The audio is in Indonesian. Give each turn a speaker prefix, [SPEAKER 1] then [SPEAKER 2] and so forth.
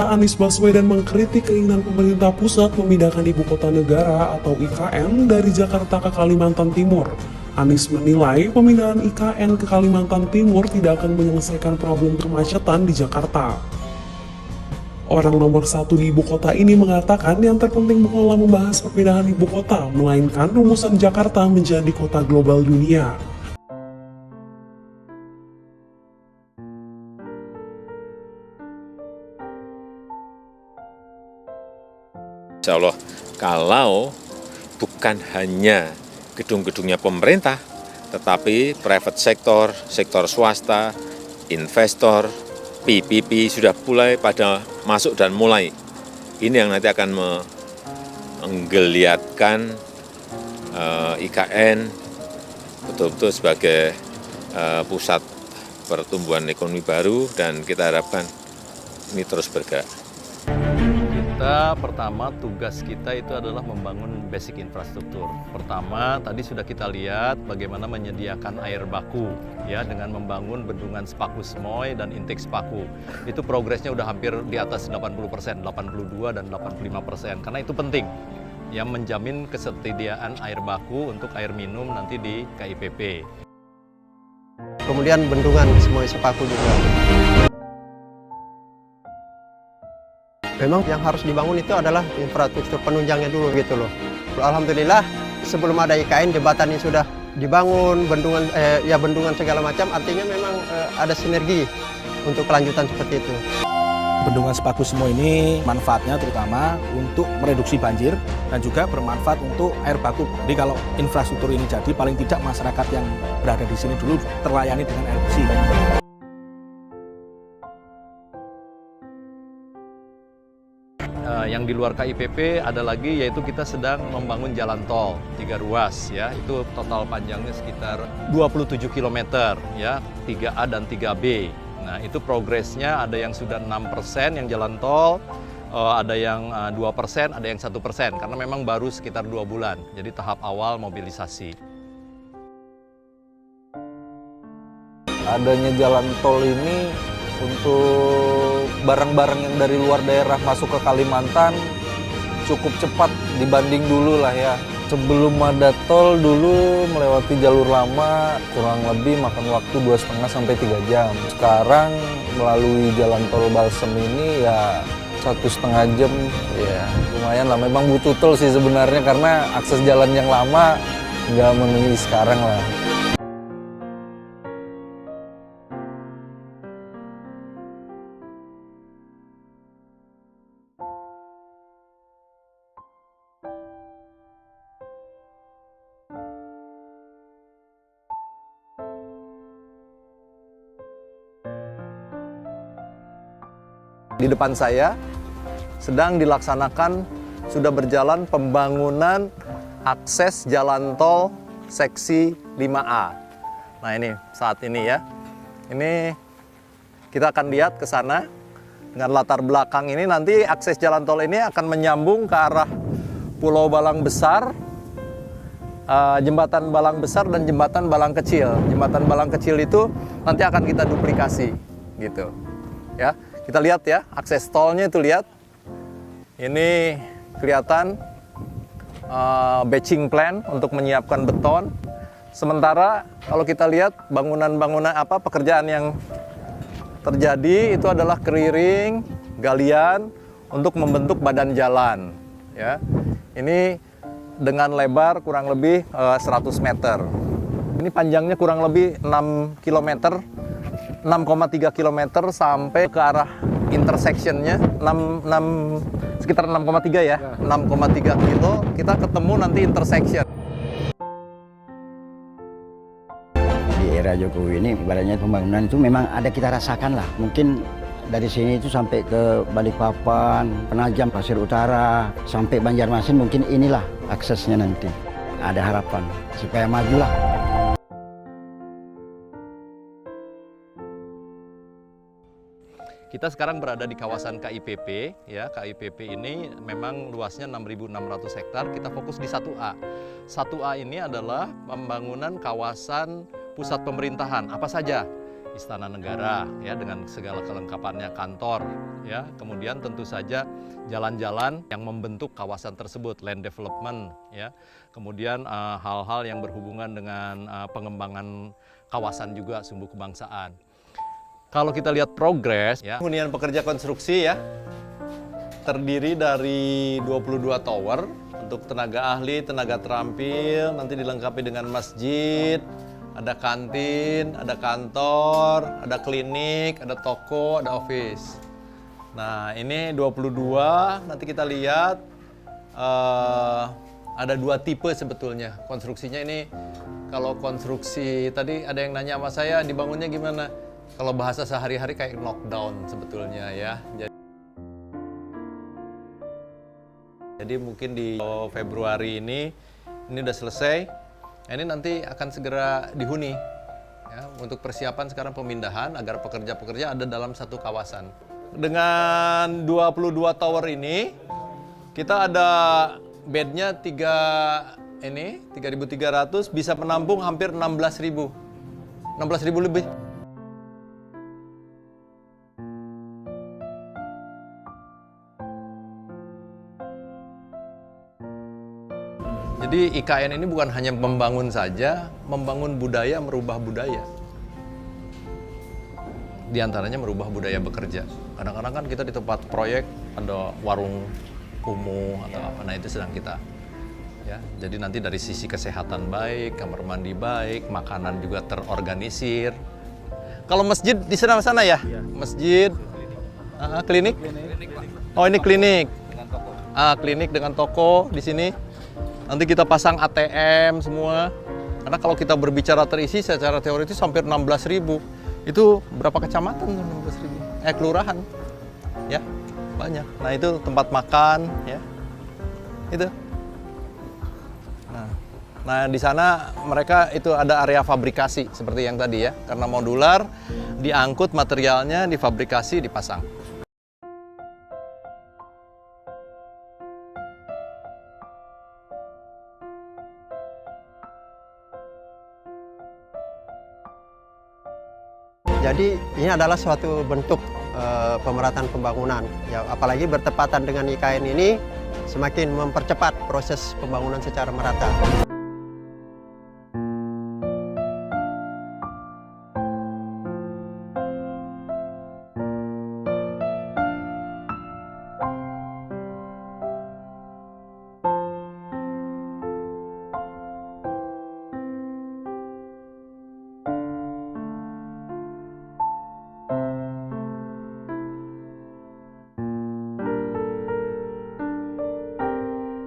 [SPEAKER 1] Jakarta, Anies Baswedan mengkritik keinginan pemerintah pusat memindahkan ibu kota negara atau IKN dari Jakarta ke Kalimantan Timur. Anies menilai pemindahan IKN ke Kalimantan Timur tidak akan menyelesaikan problem kemacetan di Jakarta. Orang nomor satu di ibu kota ini mengatakan yang terpenting bukanlah membahas pemindahan ibu kota, melainkan rumusan Jakarta menjadi kota global dunia.
[SPEAKER 2] Insya Allah, kalau bukan hanya gedung-gedungnya pemerintah, tetapi private sektor, sektor swasta, investor, PPP sudah mulai pada masuk dan mulai. Ini yang nanti akan menggeliatkan IKN betul-betul sebagai pusat pertumbuhan ekonomi baru, dan kita harapkan ini terus bergerak.
[SPEAKER 3] Pertama, tugas kita itu adalah membangun basic infrastruktur. Pertama, tadi sudah kita lihat bagaimana menyediakan air baku ya dengan membangun bendungan Sepaku Semoy dan intake Sepaku. Itu progresnya udah hampir di atas 80%, 82 dan 85%. Karena itu penting yang menjamin ketersediaan air baku untuk air minum nanti di KIPP.
[SPEAKER 4] Kemudian bendungan Semoy Sepaku juga. Memang yang harus dibangun itu adalah infrastruktur penunjangnya dulu gitu loh. Alhamdulillah sebelum ada IKN jembatan ini sudah dibangun, bendungan segala macam, artinya memang ada sinergi untuk kelanjutan seperti itu.
[SPEAKER 5] Bendungan Sepaku Semoy ini manfaatnya terutama untuk mereduksi banjir dan juga bermanfaat untuk air baku. Jadi kalau infrastruktur ini jadi, paling tidak masyarakat yang berada di sini dulu terlayani dengan air bersih.
[SPEAKER 3] Yang di luar KIPP ada lagi, yaitu kita sedang membangun jalan tol 3 ruas ya, itu total panjangnya sekitar 27 km ya, 3A dan 3B. Nah itu progresnya ada yang sudah 6% yang jalan tol, ada yang 2%, ada yang 1%, karena memang baru sekitar 2 bulan, jadi tahap awal mobilisasi.
[SPEAKER 6] Adanya jalan tol ini untuk barang-barang yang dari luar daerah masuk ke Kalimantan cukup cepat dibanding dulu lah ya. Sebelum ada tol dulu melewati jalur lama kurang lebih makan waktu 2,5 sampai 3 jam. Sekarang melalui jalan tol Balsem ini ya 1,5 jam, ya lumayan lah. Memang butuh tol sih sebenarnya karena akses jalan yang lama nggak memenuhi sekarang lah.
[SPEAKER 4] Di depan saya sedang dilaksanakan, sudah berjalan pembangunan akses jalan tol seksi 5A. Nah ini saat ini ya, ini kita akan lihat ke sana dengan latar belakang ini. Nanti akses jalan tol ini akan menyambung ke arah Pulau Balang Besar, Jembatan Balang Besar dan Jembatan Balang Kecil. Jembatan Balang Kecil itu nanti akan kita duplikasi gitu ya. Kita lihat ya, akses tolnya itu lihat. Ini kelihatan batching plan untuk menyiapkan beton. Sementara kalau kita lihat bangunan-bangunan pekerjaan yang terjadi itu adalah clearing, galian untuk membentuk badan jalan ya. Ini dengan lebar kurang lebih 100 meter. Ini panjangnya kurang lebih 6 km. 6,3 km sampai ke arah intersectionnya sekitar 6,3 ya, 6,3 kilo kita ketemu nanti intersection.
[SPEAKER 7] Di era Jokowi ini ibaratnya pembangunan itu memang ada kita rasakan lah. Mungkin dari sini itu sampai ke Balikpapan, Penajam, Pasir Utara, sampai Banjarmasin, mungkin inilah aksesnya nanti. Ada harapan supaya majulah.
[SPEAKER 3] Kita sekarang berada di kawasan KIPP, ya. KIPP ini memang luasnya 6.600 hektar, kita fokus di 1A. 1A ini adalah pembangunan kawasan pusat pemerintahan, apa saja Istana Negara ya dengan segala kelengkapannya, kantor ya, kemudian tentu saja jalan-jalan yang membentuk kawasan tersebut, land development ya, kemudian hal-hal yang berhubungan dengan pengembangan kawasan juga sumbu kebangsaan. Kalau kita lihat progres ya,
[SPEAKER 4] Hunian pekerja konstruksi ya, terdiri dari 22 tower untuk tenaga ahli, tenaga terampil, nanti dilengkapi dengan masjid, ada kantin, ada kantor, ada klinik, ada toko, ada office. Nah, ini 22, nanti kita lihat ada 2 tipe sebetulnya. Konstruksinya ini, kalau konstruksi, tadi ada yang nanya sama saya, dibangunnya gimana? Kalau bahasa sehari-hari kayak knockdown sebetulnya ya. Jadi mungkin di Februari ini udah selesai. Ini nanti akan segera dihuni ya, untuk persiapan sekarang pemindahan agar pekerja-pekerja ada dalam satu kawasan. Dengan 22 tower ini kita ada bednya 3.300 bisa menampung hampir 16.000 lebih. Jadi IKN ini bukan hanya membangun saja, membangun budaya, merubah budaya. Di antaranya merubah budaya bekerja. Kadang-kadang kan kita di tempat proyek ada warung kumuh atau apa, nah itu sedang kita. Ya, jadi nanti dari sisi kesehatan baik, kamar mandi baik, makanan juga terorganisir. Kalau masjid di sana ya? Masjid, klinik? Oh ini klinik. Klinik dengan toko di sini. Nanti kita pasang ATM semua. Karena kalau kita berbicara terisi secara teoritis hampir 16.000. Itu berapa kecamatan tuh 16.000? Kelurahan. Ya, banyak. Nah, itu tempat makan ya. Itu. Nah, di sana mereka itu ada area fabrikasi seperti yang tadi ya. Karena modular, diangkut materialnya, difabrikasi, dipasang.
[SPEAKER 8] Jadi ini adalah suatu bentuk pemerataan pembangunan. Ya, apalagi bertepatan dengan IKN ini semakin mempercepat proses pembangunan secara merata.